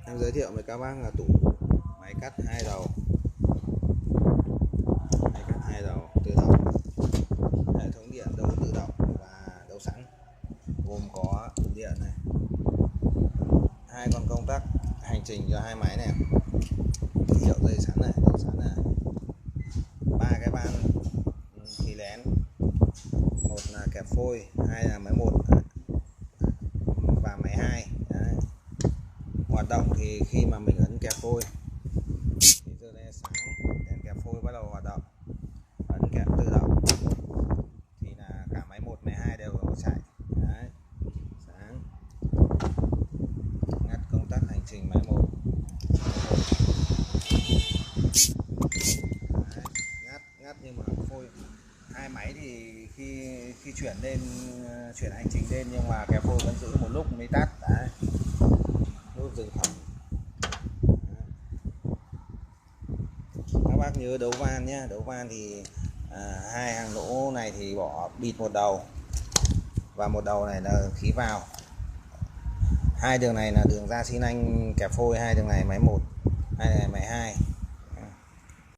Em giới thiệu với các bác là tủ máy cắt hai đầu, tự động, hệ thống điện đấu tự động và đấu sẵn, gồm có tủ điện này, hai con công tắc hành trình cho hai máy này, hiệu dây sẵn này, đấu sẵn này, ba cái van khí lén, một là kẹp phôi, hai là máy 1 và máy 2. Đấy. Hoạt động thì khi mà mình ấn kẹp phôi thì giờ đây sáng, đèn kẹp phôi bắt đầu hoạt động, ấn kẹp tự động thì là cả máy 1 máy 2 đều chạy. Đấy. Sáng, ngắt công tắc hành trình máy 1. Đấy. ngắt nhưng mà phôi hai máy thì khi chuyển hành trình lên, nhưng mà kẹp phôi vẫn giữ một lúc mới tắt. Đấy. Nút dừng khoảng. Các bác nhớ đấu van nhé, đấu van thì hai hàng lỗ này thì bỏ bịt một đầu và một đầu này là khí vào. Hai đường này là đường ra xi lanh kẹp phôi, hai đường này máy 1, hai này máy 2.